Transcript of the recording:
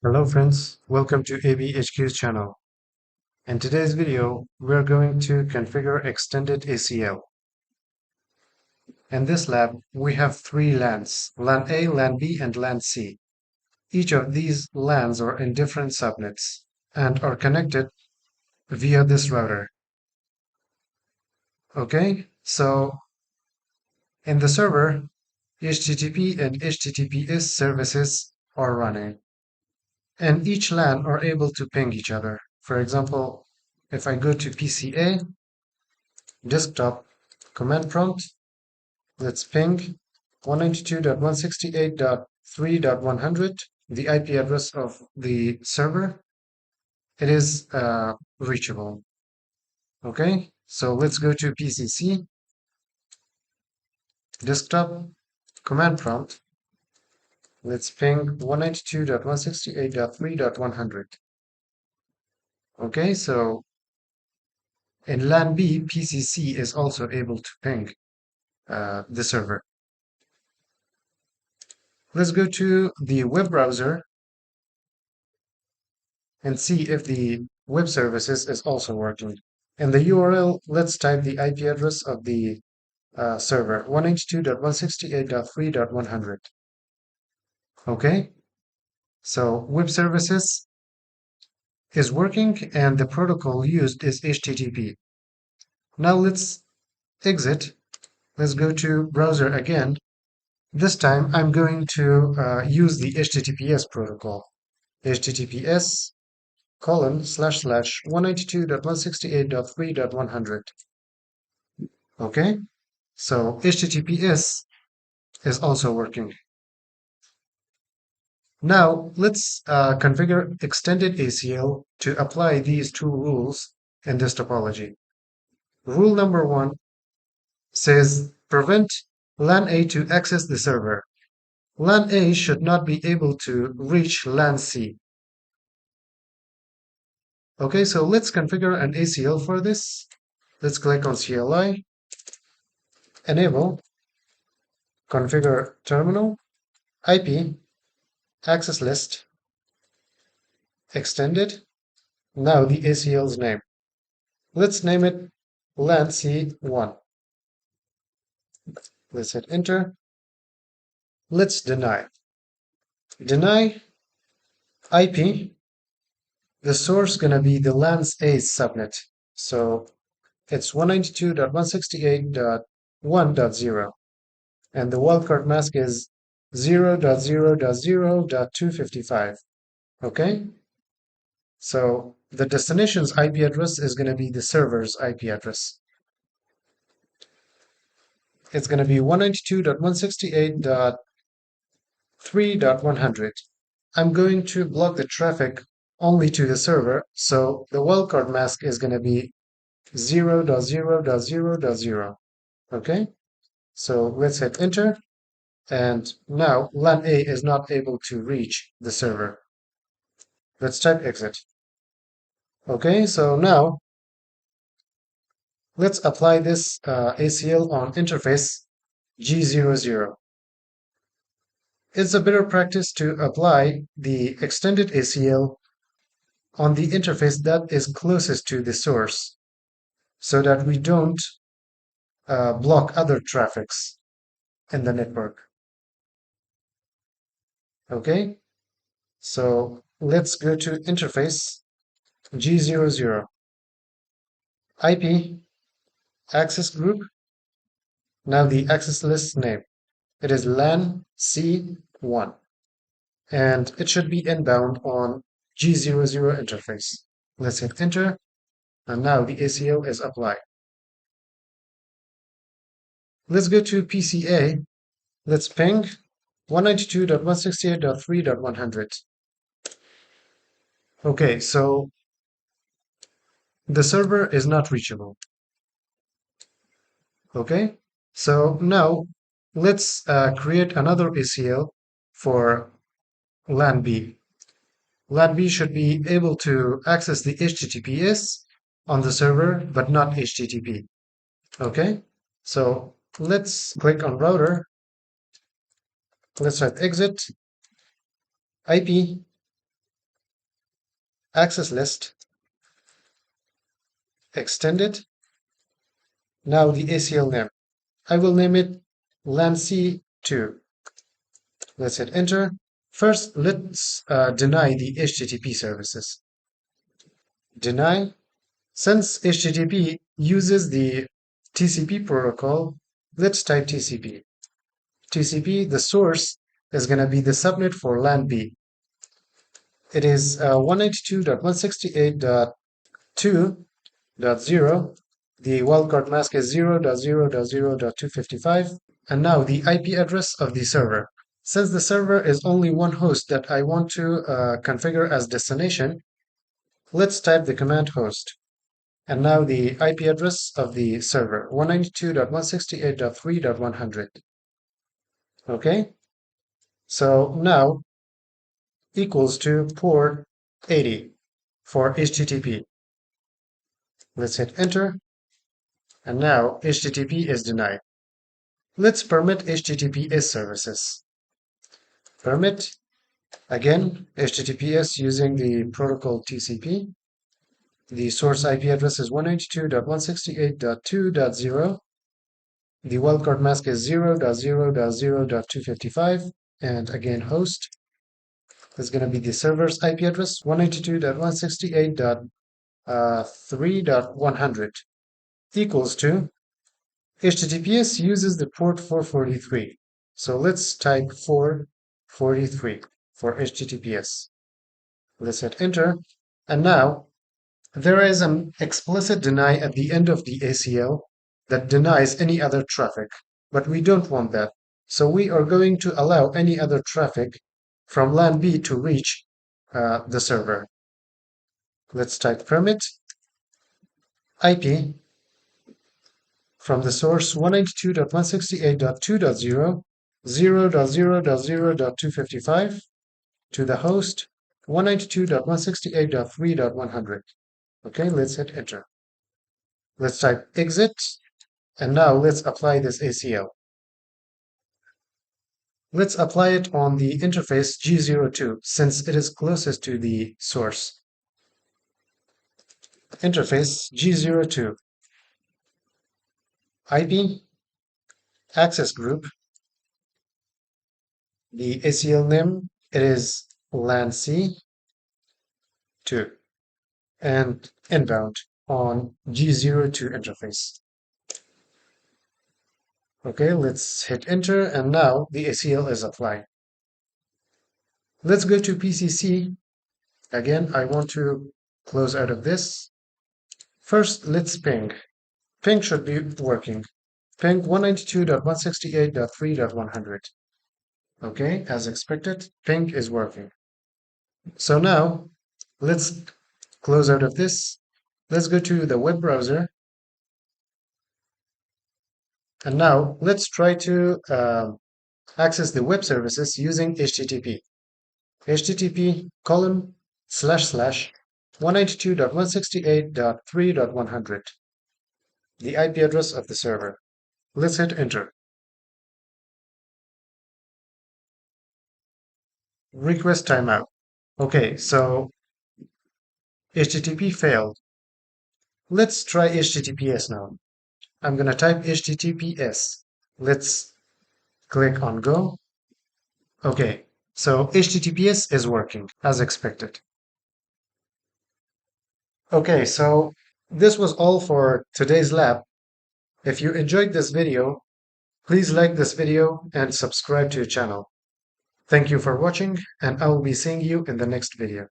Hello friends, welcome to ABHQ's channel. In today's video, we're going to configure extended ACL. In this lab, we have three LANs, LAN A, LAN B, and LAN C. Each of these LANs are in different subnets and are connected via this router. Okay, so in the server, HTTP and HTTPS services are running, and each LAN are able to ping each other. For example, if I go to PCA, desktop, command prompt, let's ping 192.168.3.100, the IP address of the server. It is reachable. Okay, so let's go to PCC, desktop, command prompt. Let's ping 192.168.3.100. Okay, so in LAN B, PCC is also able to ping the server. Let's go to the web browser and see if the web services is also working. In the URL, let's type the IP address of the server, 192.168.3.100. Okay, so web services is working and the protocol used is HTTP. Now let's exit. Let's go to browser again. This time I'm going to use the HTTPS protocol. HTTPS ://192.168.3.100. Okay, so HTTPS is also working. Now let's configure extended ACL to apply these two rules in this topology. Rule number one says prevent LAN A to access the server. LAN A should not be able to reach LAN C. Okay, so let's configure an ACL for this. Let's click on CLI, enable, configure terminal, IP, access list, extended. Now the ACL's name. Let's name it LAN C1. Let's hit enter. Let's deny. Deny IP. The source gonna be the LAN's A subnet. So it's 192.168.1.0. And the wildcard mask is 0.0.0.255. Okay? So the destination's IP address is going to be the server's IP address. It's going to be 192.168.3.100. I'm going to block the traffic only to the server, so the wildcard mask is going to be 0.0.0.0. Okay? So let's hit enter. And now LAN A is not able to reach the server. Let's type exit. Okay, so now let's apply this ACL on interface G00. It's a better practice to apply the extended ACL on the interface that is closest to the source so that we don't block other traffics in the network. Okay, so let's go to interface G00. IP, access group. Now the access list name. It is LAN C1. And it should be inbound on G00 interface. Let's hit enter. And now the ACL is applied. Let's go to PCA. Let's ping 192.168.3.100. Okay, so the server is not reachable. Okay, so now let's create another ACL for LAN B. LAN B should be able to access the HTTPS on the server, but not HTTP. Okay, so let's click on router. Let's hit exit, IP, access list, extended. Now the ACL name. I will name it LAN-C2. Let's hit enter. First, let's deny the HTTP services. Deny. Since HTTP uses the TCP protocol, let's type TCP. TCP, the source, is going to be the subnet for LAN B. It is 192.168.2.0. The wildcard mask is 0.0.0.255. And now the IP address of the server. Since the server is only one host that I want to configure as destination, let's type the command host. And now the IP address of the server, 192.168.3.100. Okay, so now equals to port 80 for HTTP. Let's hit enter. And now HTTP is denied. Let's permit HTTPS services. Permit, again, HTTPS using the protocol TCP. The source IP address is 192.168.2.0. The wildcard mask is 0.0.0.255. And again, host is going to be the server's IP address, 192.168.3.100 equals to HTTPS uses the port 443. So let's type 443 for HTTPS. Let's hit enter. And now there is an explicit deny at the end of the ACL that denies any other traffic, but we don't want that. So we are going to allow any other traffic from LAN B to reach the server. Let's type permit IP from the source 192.168.2.0, 0.0.0.255 to the host 192.168.3.100. Okay, let's hit enter. Let's type exit, and now let's apply this ACL. Let's apply it on the interface G02 since it is closest to the source. Interface G02. IP, access group. The ACL name, it is LAN-C2. And inbound on G02 interface. Okay, let's hit enter, and now the ACL is applied. Let's go to PCC. Again, I want to close out of this. First, let's ping. Ping should be working. Ping 192.168.3.100. Okay, as expected, ping is working. So now, let's close out of this. Let's go to the web browser. And now, let's try to access the web services using HTTP. HTTP colon / 192.168.3.100. The IP address of the server. Let's hit enter. Request timeout. Okay, so HTTP failed. Let's try HTTPS now. I'm going to type HTTPS. Let's click on go. Okay, so HTTPS is working as expected. Okay, so this was all for today's lab. If you enjoyed this video, please like this video and subscribe to the channel. Thank you for watching, and I will be seeing you in the next video.